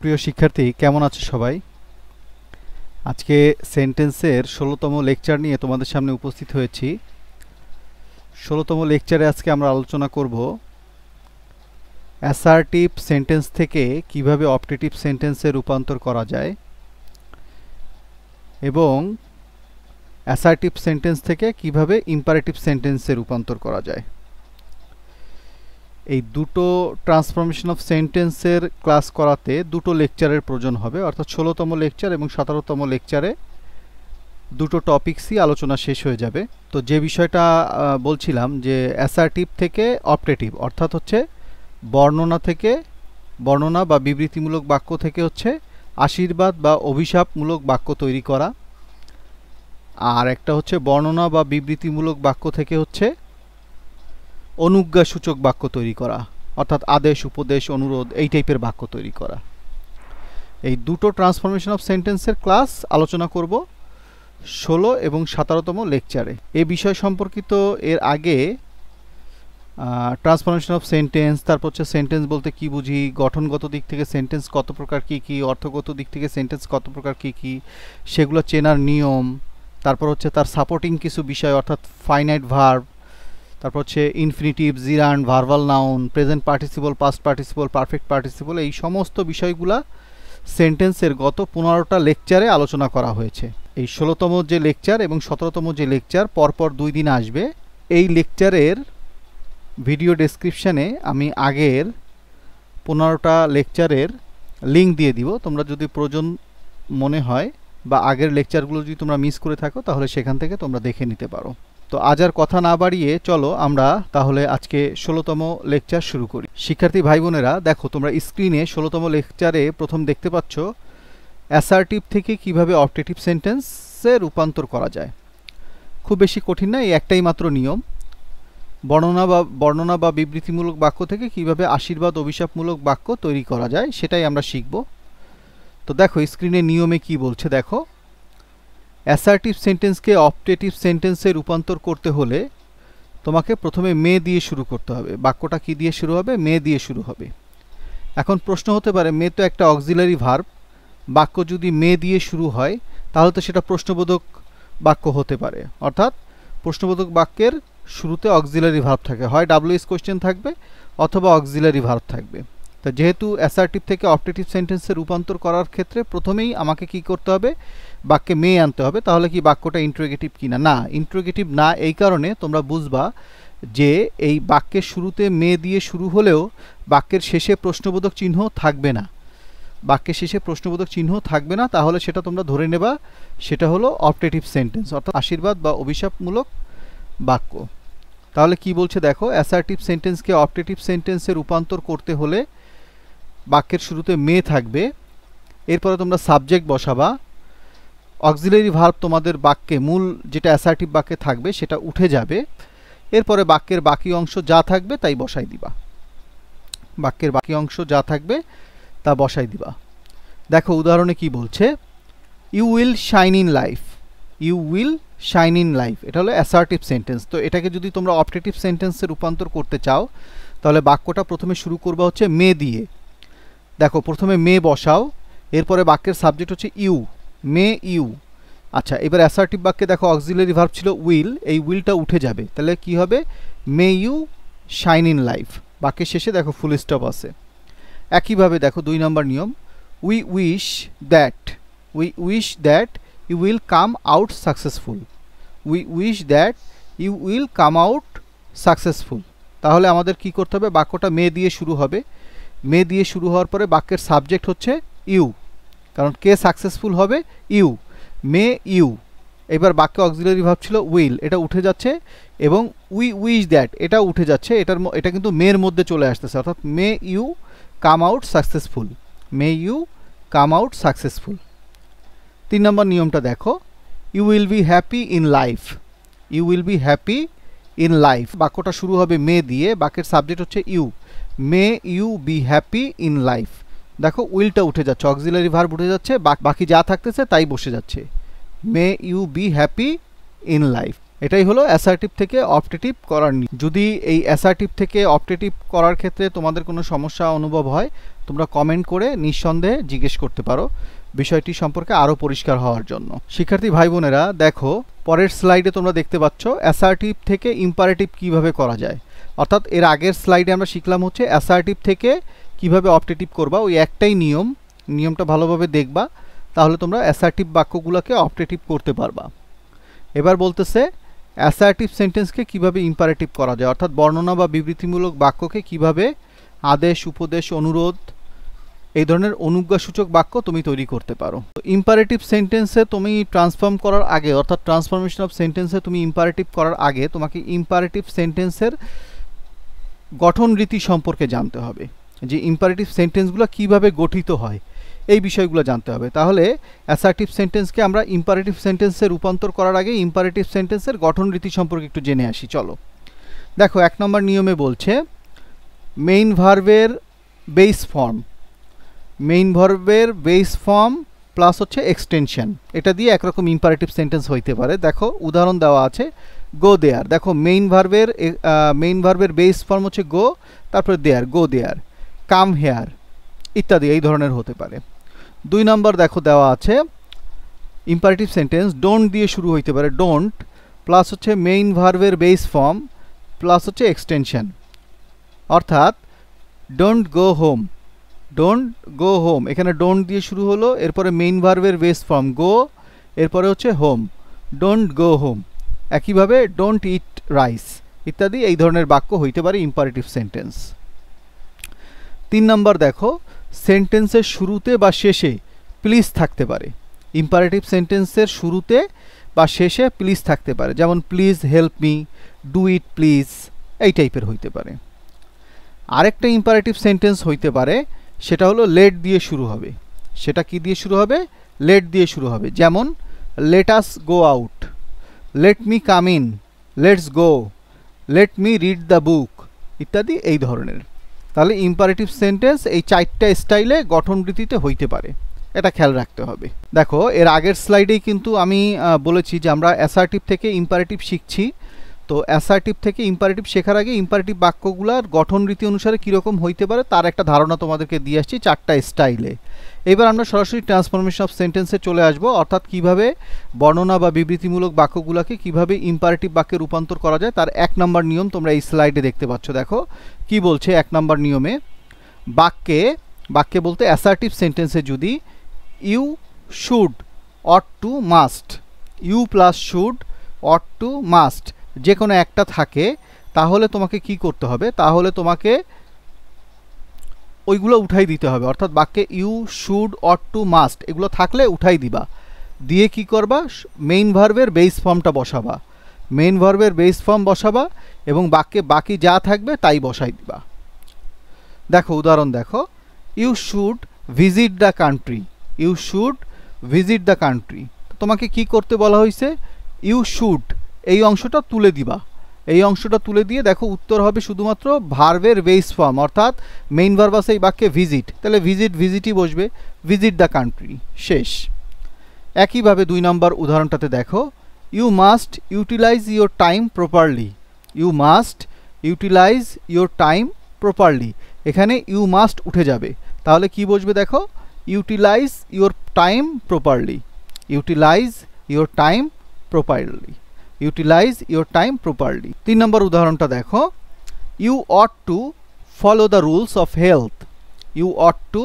প্রিয় শিক্ষার্থী, কেমন আছো সবাই? আজকে সেন্টেন্সের 16তম লেকচার নিয়ে তোমাদের সামনে উপস্থিত হয়েছি। 16তম লেকচারে আজকে আমরা আলোচনা করব অ্যাসার্টিভ সেন্টেন্স থেকে কিভাবে অপটেটিভ সেন্টেন্সে রূপান্তর করা যায় এবং অ্যাসার্টিভ সেন্টেন্স থেকে কিভাবে ইম্পারেটিভ সেন্টেন্সে রূপান্তর করা যায়। এই দুটো ট্রান্সফরমেশন অফ সেন্টেন্সের ক্লাস করাতে দুটো লেকচারের প্রয়োজন হবে, অর্থাৎ 16তম লেকচার এবং 17তম লেকচারে দুটো টপিকসই আলোচনা শেষ হয়ে যাবে। তো যে বিষয়টা বলছিলাম যে অ্যাসার্টিভ থেকে অপটেটিভ, অর্থাৎ হচ্ছে বর্ণনা বা বিবৃতিমূলক বাক্য থেকে হচ্ছে আশীর্বাদ বা অভিশাপমূলক বাক্য তৈরি করা, আর একটা হচ্ছে বর্ণনা বা বিবৃতিমূলক বাক্য থেকে হচ্ছে অনুজ্ঞাসূচক বাক্য তৈরি করা, অর্থাৎ আদেশ, উপদেশ, অনুরোধ, এই টাইপের বাক্য তৈরি করা। এই দুটো ট্রান্সফরমেশন অফ সেন্টেন্সের ক্লাস আলোচনা করব 16 এবং 17তম লেকচারে। এই বিষয় সম্পর্কিত এর আগে ট্রান্সফরমেশন অফ সেন্টেন্স, তারপর হচ্ছে সেন্টেন্স বলতে কি বুঝি, গঠনগত দিক থেকে সেন্টেন্স কত প্রকার কি কি, অর্থগত দিক থেকে সেন্টেন্স কত প্রকার কি কি, সেগুলো চেনার নিয়ম, তারপর হচ্ছে তার সাপোর্টিং কিছু বিষয় অর্থাৎ ফাইনাইট ভার্ব, তারপর হচ্ছে infinitive, জিরান্ড, verbal noun, present participle, past participle, perfect participle, এই সমস্ত বিষয়গুলা সেন্টেন্সের গত 15টা লেকচারে আলোচনা করা হয়েছে। এই 16তম যে লেকচার এবং 17তম যে লেকচার পরপর 2 দিন আসবে। এই লেকচারের ভিডিও ডেসক্রিপশানে আমি আগের 15টা লেকচারের লিঙ্ক দিয়ে দিব। তোমরা যদি প্রয়োজন মনে হয় বা আগের লেকচারগুলো যদি তোমরা মিস করে থাকো তাহলে সেখান থেকে তোমরা দেখে নিতে পারো। তো আজ আর কথা না বাড়িয়ে চলো আমরা তাহলে আজকে 16তম লেকচার শুরু করি। শিক্ষার্থী ভাই বোনেরা, দেখো তোমরা স্ক্রিনে 16তম লেকচারে প্রথম দেখতে পাচ্ছ অ্যাসার্টিভ থেকে কিভাবে অপটেটিভ সেন্টেন্সে রূপান্তর করা যায়। খুব বেশি কঠিন না, এই একটাই মাত্র নিয়ম। বর্ণনা বা বিবৃতিমূলক বাক্য থেকে কিভাবে আশীর্বাদ অভিশাপমূলক বাক্য তৈরি করা যায় সেটাই আমরা শিখব। তো দেখো স্ক্রিনে নিয়মে কি বলছে দেখো। অ্যাসার্টিভ সেন্টেন্সকে অপটেটিভ সেন্টেন্সে রূপান্তর করতে হলে তোমাকে প্রথমে মে দিয়ে শুরু করতে হবে। বাক্যটা কি দিয়ে শুরু হবে? মে দিয়ে শুরু হবে। এখন প্রশ্ন হতে পারে, মে তো একটা অক্সিলারি ভার্ব, বাক্য যদি মে দিয়ে শুরু হয় তাহলে তো সেটা প্রশ্নবোধক বাক্য হতে পারে, অর্থাৎ প্রশ্নবোধক বাক্যের শুরুতে অক্সিলারি ভার্ব থাকে, হয় ডাব্লিউএস কোয়েশ্চেন থাকবে অথবা অক্সিলারি ভার্ব থাকবে। তো যেহেতু অ্যাসার্টিভ থেকে অপটেটিভ সেন্টেন্সে রূপান্তর করার ক্ষেত্রে প্রথমেই আমাকে কি করতে হবে? বাক্যে মে আনতে হবে। তাহলে কি বাক্যটা ইন্টারোগেটিভ কিনা? না, ইন্টারোগেটিভ না। এই কারণে তোমরা বুঝবা যে এই বাক্যের শুরুতে মে দিয়ে শুরু হলেও বাক্যের শেষে প্রশ্নবোধক চিহ্ন থাকবে না। বাক্যের শেষে প্রশ্নবোধক চিহ্ন থাকবে না, তাহলে সেটা তোমরা ধরে নেবা সেটা হলো অপটেটিভ সেন্টেন্স, অর্থাৎ আশীর্বাদ বা অভিশাপমূলক বাক্য। তাহলে কি বলছে দেখো, অ্যাসার্টিভ সেন্টেন্সকে অপটেটিভ সেন্টেন্সে রূপান্তর করতে হলে বাক্যের শুরুতে মে থাকবে, এরপরে তোমরা সাবজেক্ট বসাবা, অক্সিলারি ভার্ব তোমাদের বাক্যে মূল যেটা অ্যাসার্টিভ বাক্যে থাকবে সেটা উঠে যাবে, এরপরে বাক্যের বাকি অংশ যা থাকবে তাই বসাই দিবা। বাক্যের বাকি অংশ যা থাকবে তা বসাই দিবা। দেখো উদাহরণে কি বলছে, you will shine in life. You will shine in life, এটা হলো অ্যাসার্টিভ সেন্টেন্স। তো এটাকে যদি তোমরা অপটেটিভ সেন্টেন্সে রূপান্তর করতে চাও তাহলে বাক্যটা প্রথমে শুরু করবা হচ্ছে মে দিয়ে। দেখো প্রথমে মে বসাও, এরপরে বাক্যের সাবজেক্ট হচ্ছে ইউ, মে ইউ। আচ্ছা, এবার অ্যাসার্টিভ বাক্যে দেখো অক্সিলারি ভার্ব ছিল উইল, এই উইলটা উঠে যাবে, তাহলে কি হবে? May you shine in life. বাক্যের শেষে দেখো ফুল স্টপ আছে। একইভাবে দেখো 2 নম্বর নিয়ম, we wish that you will come out successful. We wish that you will come out successful. তাহলে আমাদের কি করতে হবে? বাক্যটা মে দিয়ে শুরু হবে। মে দিয়ে শুরু হওয়ার পরে বাক্যের সাবজেক্ট হচ্ছে ইউ, কারণ কে সাকসেসফুল হবে? You, may you. এবার বাক্যে অক্সিলারি ভার্ব ছিল উইল, এটা উঠে যাচ্ছে, এবং উই উইশ দ্যাট এটা উঠে যাচ্ছে, এটা কিন্তু মের মধ্যে চলে আসতেছে, অর্থাৎ may you come out successful. May you come out successful. 3 নম্বর নিয়মটা দেখো, you will be happy in life. You will be happy in life, বাক্যটা শুরু হবে মে দিয়ে, বাক্যের সাবজেক্ট হচ্ছে you, may you be happy in life. দেখো উইলটা উঠে যাচ্ছে, অক্সিলারি ভার্ব উঠে যাচ্ছে, বাকি যা থাকতেছে তাই বসে যাচ্ছে, may you be happy in life. এটাই হলো অ্যাসার্টিভ থেকে অপটেটিভ করার নিয়ম। যদি এই অ্যাসার্টিভ থেকে অপটেটিভ করার ক্ষেত্রে তোমাদের কোনো সমস্যা অনুভব হয়, তোমরা কমেন্ট করে নিঃসন্দেহে জিজ্ঞেস করতে পারো বিষয়টি সম্পর্কে আরও পরিষ্কার হওয়ার জন্য। শিক্ষার্থী ভাই বোনেরা, দেখো পরের স্লাইডে তোমরা দেখতে পাচ্ছ অ্যাসার্টিভ থেকে ইম্পারেটিভ কিভাবে করা যায়। অর্থাৎ এর আগের স্লাইডে আমরা শিখলাম হচ্ছে অ্যাসার্টিভ থেকে কিভাবে অপটেটিভ করবা। ওই একটাই নিয়মটা ভালোভাবে দেখবা, তাহলে তোমরা অ্যাসার্টিভ বাক্যগুলোকে অপটেটিভ করতে পারবা। এবার বলতেছে অ্যাসার্টিভ সেন্টেন্সকে কিভাবে ইম্পারেটিভ করা যায়, অর্থাৎ বর্ণনা বা বিবৃতিমূলক বাক্যকে কিভাবে আদেশ, উপদেশ, অনুরোধ এই ধরনের অনুজ্ঞাসূচক বাক্য তুমি তৈরি করতে পারো। তো ইম্পারেটিভ সেন্টেন্সে তুমি ট্রান্সফর্ম করার আগে, অর্থাৎ ট্রান্সফরমেশন অফ সেন্টেন্সে তুমি ইম্পারেটিভ করার আগে তোমাকে ইম্পারেটিভ সেন্টেন্সের গঠন রীতি সম্পর্কে জানতে হবে, যে ইম্পারেটিভ সেন্টেন্সগুলো কিভাবে গঠিত হয় এই বিষয়গুলো জানতে হবে। তাহলে অ্যাসার্টিভ সেন্টেন্সকে আমরা ইম্পারেটিভ সেন্টেন্সে রূপান্তর করার আগে ইম্পারেটিভ সেন্টেন্সের গঠন রীতি সম্পর্কে একটু জেনে আসি। চলো দেখো 1 নম্বর নিয়মে বলছে মেইন ভার্বের বেস ফর্ম, মেইন ভার্বের বেস ফর্ম প্লাস হচ্ছে এক্সটেনশন, এটা দিয়ে একরকম ইম্পারেটিভ সেন্টেন্স হইতে পারে। দেখো উদাহরণ দেওয়া আছে গো দেয়ার। দেখো মেইন ভার্বের বেস ফর্ম হচ্ছে গো, তারপরে দেয়ার, গো দেয়ার, কাম হেয়ার ইত্যাদি এই ধরনের হতে পারে। 2 নম্বর দেখো দেওয়া আছে ইম্পারেটিভ সেন্টেন্স ডোন্ট দিয়ে শুরু হইতে পারে, ডোন্ট প্লাস হচ্ছে মেইন ভার্বের বেস ফর্ম প্লাস হচ্ছে এক্সটেনশন, অর্থাৎ don't go home, don't go home, এখানে ডোন্ট দিয়ে শুরু হলো, এরপরে মেইন ভার্বের বেস ফর্ম গো, এরপরে হচ্ছে হোম, ডোন্ট গো হোম। একইভাবে ডোন্ট ইট রাইস ইত্যাদি এই ধরনের বাক্য হইতে পারে ইম্পারেটিভ সেন্টেন্স। 3 নম্বর দেখো সেন্টেন্সের শুরুতে বা শেষে প্লিজ থাকতে পারে, ইম্পারেটিভ সেন্টেন্সের শুরুতে বা শেষে প্লিজ থাকতে পারে, যেমন please help me, do it please, এই টাইপের হইতে পারে। আরেকটা ইম্পারেটিভ সেন্টেন্স হইতে পারে, সেটা হলো লেট দিয়ে শুরু হবে। সেটা কি দিয়ে শুরু হবে? লেট দিয়ে শুরু হবে, যেমন let us go out, let me come in, let's go, let me read the book ইত্যাদি এই ধরনের। তাহলে ইম্পারেটিভ সেন্টেন্স এই 4টা স্টাইলে গঠন রীতিতে হইতে পারে, এটা খেয়াল রাখতে হবে। দেখো এর আগের স্লাইডেই কিন্তু আমি বলেছি যে আমরা অ্যাসার্টিভ থেকে ইম্পারেটিভ শিখছি। তো অ্যাসার্টিভ থেকে ইম্পারেটিভ শেখার আগে ইম্পারেটিভ বাক্যগুলোর গঠন রীতি অনুসারে কীরকম হইতে পারে তার একটা ধারণা তোমাদেরকে দিয়ে আসছি 4টা স্টাইলে। এবার আমরা সরাসরি ট্রান্সফরমেশন অফ সেন্টেন্সে চলে আসব, অর্থাৎ কিভাবে বর্ণনা বা বিবৃতিমূলক বাক্যগুলোকে কিভাবে ইম্পারেটিভ বাক্যে রূপান্তর করা যায় তার 1 নম্বর নিয়ম তোমরা এই স্লাইডে দেখতে পাচ্ছ। দেখো কি বলছে 1 নম্বর নিয়মে, বাক্যে বলতে অ্যাসার্টিভ সেন্টেন্সে যদি you, should, ought to, must, you plus should, ought to, must যে কোনো একটা থাকে, তাহলে তোমাকে কি করতে হবে? তাহলে তোমাকে ওইগুলো উঠাই দিতে হবে। অর্থাৎ বাক্যে you, should, ought to, must এগুলো থাকলে উঠাই দিবা, দিয়ে কি করবা? মেইন ভার্বের বেস ফর্মটা বসাবা, মেইন ভার্বের বেস ফর্ম বসাবা এবং বাক্যে বাকি যা থাকবে তাই বসাই দিবা। দেখো উদাহরণ দেখো, you should visit the country, you should visit the country. তোমাকে কি করতে বলা হয়েছে? ইউ শুড এই অংশটা তুলে দিবা, এই অংশটা তুলে দিয়ে দেখো উত্তর হবে শুধুমাত্র ভার্বের বেস ফর্ম, অর্থাৎ মেইন ভার্ব আছে এই বাক্যে ভিজিট, তাহলে ভিজিটই বসবে, ভিজিট দ্য কান্ট্রি, শেষ। একইভাবে 2 নম্বর উদাহরণটাতে দেখো, you must utilise your time properly, you must utilise your time properly, এখানে ইউ মাস্ট উঠে যাবে, তাহলে কি বসবে? দেখো utilise your time properly, utilise your time properly, utilise your time properly. 3 নম্বর উদাহরণটা দেখো, you ought to follow the rules of health, you ought to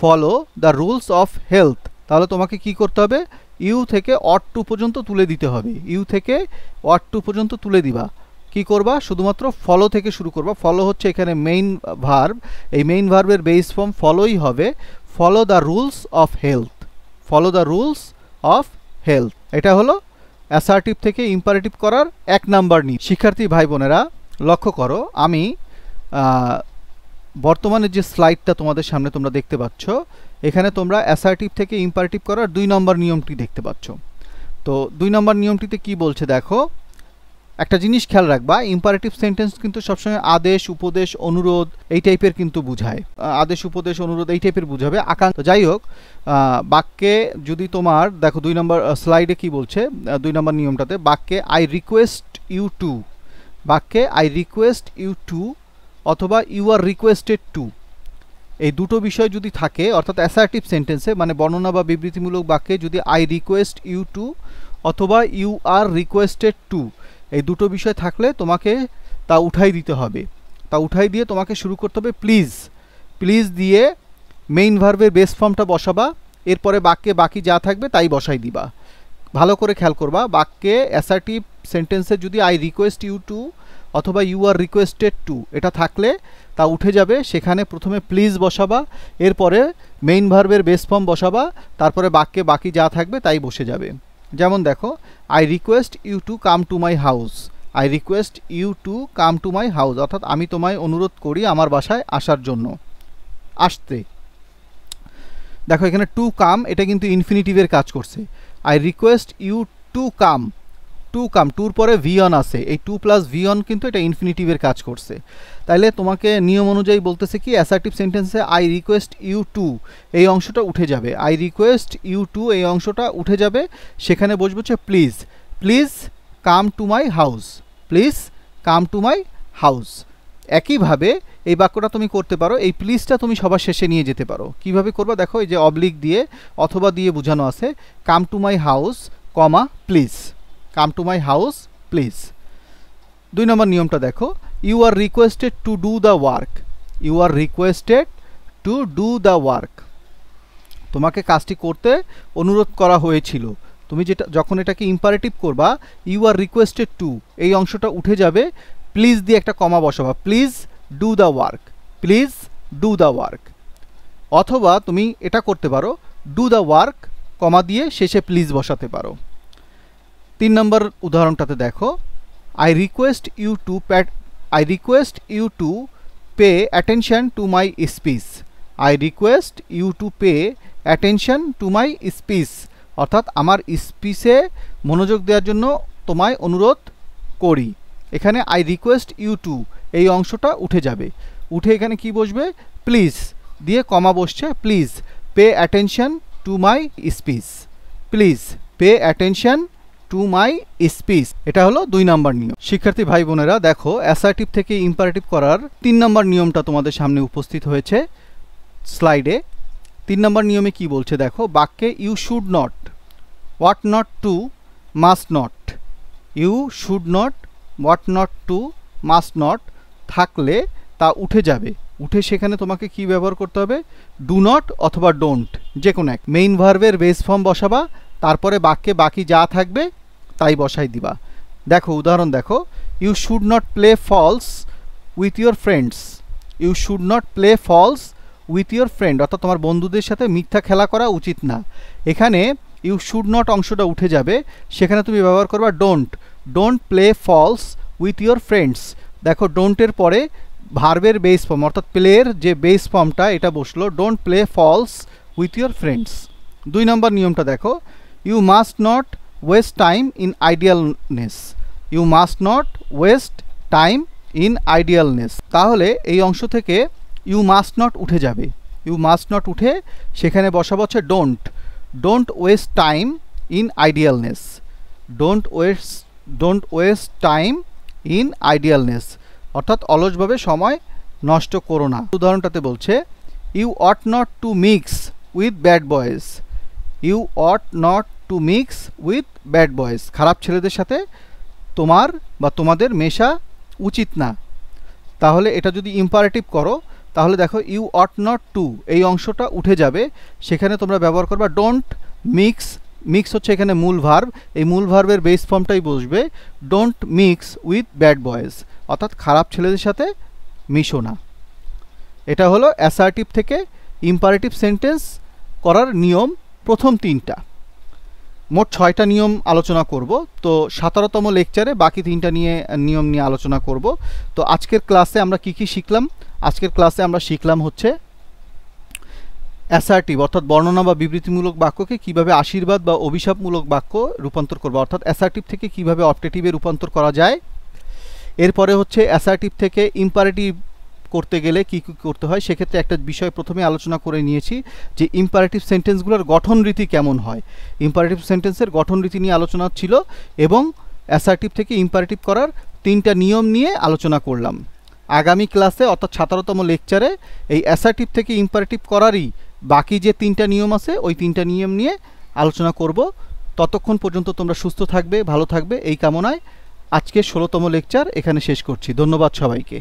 follow the rules of health, তাহলে তোমাকে কি করতে হবে? ইউ থেকে অট টু পর্যন্ত তুলে দিতে হবে, ইউ থেকে অট টু পর্যন্ত তুলে দিবা। কি করবা? শুধুমাত্র ফলো থেকে শুরু করবা, ফলো হচ্ছে এখানে মেইন ভার্ব, এই মেইন ভার্বের বেস ফর্ম ফলোই হবে, follow the rules of health, follow the rules of health. এটা হলো অ্যাসার্টিভ থেকে ইম্পারেটিভ করার 1 নাম্বার নিয়ম। শিক্ষার্থী ভাই বোনেরা লক্ষ্য করো, আমি বর্তমানে যে স্লাইডটা তোমাদের সামনে তোমরা দেখতে পাচ্ছ, এখানে তোমরা অ্যাসার্টিভ থেকে ইম্পারেটিভ করার 2 নম্বর নিয়মটি দেখতে পাচ্ছ। তো 2 নম্বর নিয়মটিতে কি বলছে দেখো, একটা জিনিস খেয়াল রাখবা, ইম্পারেটিভ সেন্টেন্স কিন্তু সবসময় আদেশ, উপদেশ, অনুরোধ এই টাইপের কিন্তু বুঝায়। আদেশ, উপদেশ, অনুরোধ এই টাইপের বুঝাবে। আকাঙ্ক্ষা যাই হোক, বাক্যে যদি তোমার দেখো 2 নম্বর স্লাইডে কি বলছে, 2 নম্বর নিয়মটাতে বাক্যে আই রিকোয়েস্ট ইউ টু, বাক্যে আই রিকোয়েস্ট ইউ টু অথবা ইউ আর রিকোয়েস্টেড টু, এই দুটো বিষয় যদি থাকে, অর্থাৎ অ্যাসার্টিভ সেন্টেন্সে মানে বর্ণনা বা বিবৃতিমূলক বাক্যে যদি আই রিকোয়েস্ট ইউ টু অথবা ইউ আর রিকোয়েস্টেড টু এই দুটো বিষয় থাকলে তোমাকে তা উঠাই দিতে হবে। তা উঠাই দিয়ে তোমাকে শুরু করতে হবে প্লিজ। প্লিজ দিয়ে মেইন ভার্বের বেস ফর্মটা বসাবা, এরপরে বাক্যে বাকি যা থাকবে তাই বসাই দিবা। ভালো করে খেয়াল করবা, বাক্যে অ্যাসার্টিভ সেন্টেন্সে যদি আই রিকোয়েস্ট ইউ টু অথবা ইউ আর রিকোয়েস্টেড টু এটা থাকলে তা উঠে যাবে, সেখানে প্রথমে প্লিজ বসাবা, এরপরে মেইন ভার্বের বেস ফর্ম বসাবা, তারপরে বাক্যে বাকি যা থাকবে তাই বসে যাবে। যেমন দেখো, I request you to come to my house, I request you to come to my house, অর্থাৎ আমি তোমায় অনুরোধ করি আমার বাসায় আসার জন্য, আসতে। দেখো এখানে টু কাম এটা কিন্তু ইনফিনিটিভের কাজ করছে। I request you to come, to come, টুর পরে ভি অন আছে, এই টু প্লাস ভি অন কিন্তু এটা ইনফিনিটিভের কাজ করছে। তাইলে তোমাকে নিয়ম অনুযায়ী বলতেছে কি, অ্যাসার্টিভ সেন্টেন্সে আই রিকোয়েস্ট ইউ টু এই অংশটা উঠে যাবে, আই রিকোয়েস্ট ইউ টু এই অংশটা উঠে যাবে, সেখানে বসবে হচ্ছে please. Please come to my house, please come to my house. একইভাবে এই বাক্যটা তুমি করতে পারো, এই প্লিজটা তুমি সবার শেষে নিয়ে যেতে পারো। কিভাবে করবা দেখো, এই যে অবলিক দিয়ে অথবা দিয়ে বোঝানো আছে, come to my house comma please, come to my house please. 2 নম্বর নিয়মটা দেখো, you are requested to do the work, you are requested to do the work, তোমাকে কাজটি করতে অনুরোধ করা হয়েছিল। তুমি যেটা যখন এটাকে ইম্পারেটিভ করবা, ইউ আর রিকোয়েস্টেড টু এই অংশটা উঠে যাবে, প্লিজ দিয়ে একটা কমা বসাবা, please do the work, please do the work. অথবা তুমি এটা করতে পারো, ডু দ্য ওয়ার্ক কমা দিয়ে শেষে প্লিজ বসাতে পারো। 3 নম্বর উদাহরণটাতে দেখো, I request you to pay attention to my speech, I request you to pay attention to my speech, অর্থাৎ আমার স্পিচে মনোযোগ দেওয়ার জন্য তোমায় অনুরোধ করি। এখানে আই রিকোয়েস্ট ইউ টু এই অংশটা উঠে যাবে, উঠে এখানে কি বসবে, প্লিজ দিয়ে কমা বসছে, please pay attention to my speech, please pay attention to my speech. এটা হলো 2 নম্বর নিয়ম। শিক্ষার্থী ভাই বোনেরা দেখো, অ্যাসার্টিভ থেকে ইম্পারেটিভ করার 3 নম্বর নিয়মটা তোমাদের সামনে উপস্থিত হয়েছে স্লাইডে। 3 নম্বর নিয়মে কি বলছে দেখো, বাক্যে you should not, ought not to, must not, you should not, ought not to, must not থাকলে তা উঠে যাবে, উঠে সেখানে তোমাকে কি ব্যবহার করতে হবে, ডু নট অথবা ডোন্ট, যে কোনো এক। মেইন ভার্বের বেস ফর্ম বসাবা, তারপরে বাক্যে বাকি যা থাকবে তাই বসাই দিবা। দেখো উদাহরণ দেখো, you should not play false with your friends, you should not play false with your friend, অর্থাৎ তোমার বন্ধুদের সাথে মিথ্যা খেলা করা উচিত না। এখানে ইউ শুড নট অংশটা উঠে যাবে, সেখানে তুমি ব্যবহার করবা don't, don't play false with your friends. দেখো ডোন্টের পরে ভার্বের বেস ফর্ম অর্থাৎ প্লের যে বেস ফর্মটা এটা বসলো, don't play false with your friends. 2 নম্বর নিয়মটা দেখো, you must not waste time in idleness, you must not waste time in idleness. তাহলে এই অংশ থেকে ইউ মাস্ট নট উঠে যাবে, ইউ মাস্ট নট উঠে সেখানে বসাবো হচ্ছে don't, don't waste time in idleness, don't waste time in idleness, অর্থাৎ অলসভাবে সময় নষ্ট করো না। উদাহরণটাতে বলছে, you ought not to mix with bad boys, you ought not to mix with bad boys, খারাপ ছেলেদের সাথে তোমার বা তোমাদের মেশা উচিত না। তাহলে এটা যদি ইম্পারেটিভ করো, তাহলে দেখো ইউ অট নট টু এই অংশটা উঠে যাবে, সেখানে তোমরা ব্যবহার করবা ডোন্ট মিক্স, মিক্স হচ্ছে এখানে মূল ভার্ব, এই মূল ভার্বের বেস ফর্মটাই বসবে don't mix with bad boys, অর্থাৎ খারাপ ছেলেদের সাথে মিশো না। এটা হলো অ্যাসার্টিভ থেকে ইম্পারেটিভ সেন্টেন্স করার নিয়ম প্রথম 3টা। মোট 6টা নিয়ম আলোচনা করব, তো 17তম লেকচারে বাকি 3টা নিয়ম নিয়ে আলোচনা করব। তো আজকের ক্লাসে আমরা কি কি শিখলাম, আজকের ক্লাসে আমরা শিখলাম হচ্ছে অ্যাসার্টিভ অর্থাৎ বর্ণনা বা বিবৃতিমূলক বাক্যকে কিভাবে আশীর্বাদ বা অভিশাপমূলক বাক্য রূপান্তর করব, অর্থাৎ অ্যাসার্টিভ থেকে কিভাবে অপটেটিভে রূপান্তর করা যায়। এরপরে হচ্ছে অ্যাসার্টিভ থেকে ইম্পারেটিভ করতে গেলে কি করতে হয়, সেক্ষেত্রে একটা বিষয় প্রথমে আলোচনা করে নিয়েছি যে ইম্পারেটিভ সেন্টেন্সগুলোর গঠন রীতি কেমন হয়। ইম্পারেটিভ সেন্টেন্সের গঠন রীতি নিয়ে আলোচনা ছিল এবং অ্যাসার্টিভ থেকে ইম্পারেটিভ করার 3টা নিয়ম নিয়ে আলোচনা করলাম। আগামী ক্লাসে অর্থাৎ 17তম লেকচারে এই অ্যাসার্টিভ থেকে ইম্পারেটিভ করারই বাকি যে 3টা নিয়ম আছে ওই 3টা নিয়ম নিয়ে আলোচনা করব। ততক্ষণ পর্যন্ত তোমরা সুস্থ থাকবে, ভালো থাকবে এই কামনায় আজকে 16তম লেকচার এখানে শেষ করছি। ধন্যবাদ সবাইকে।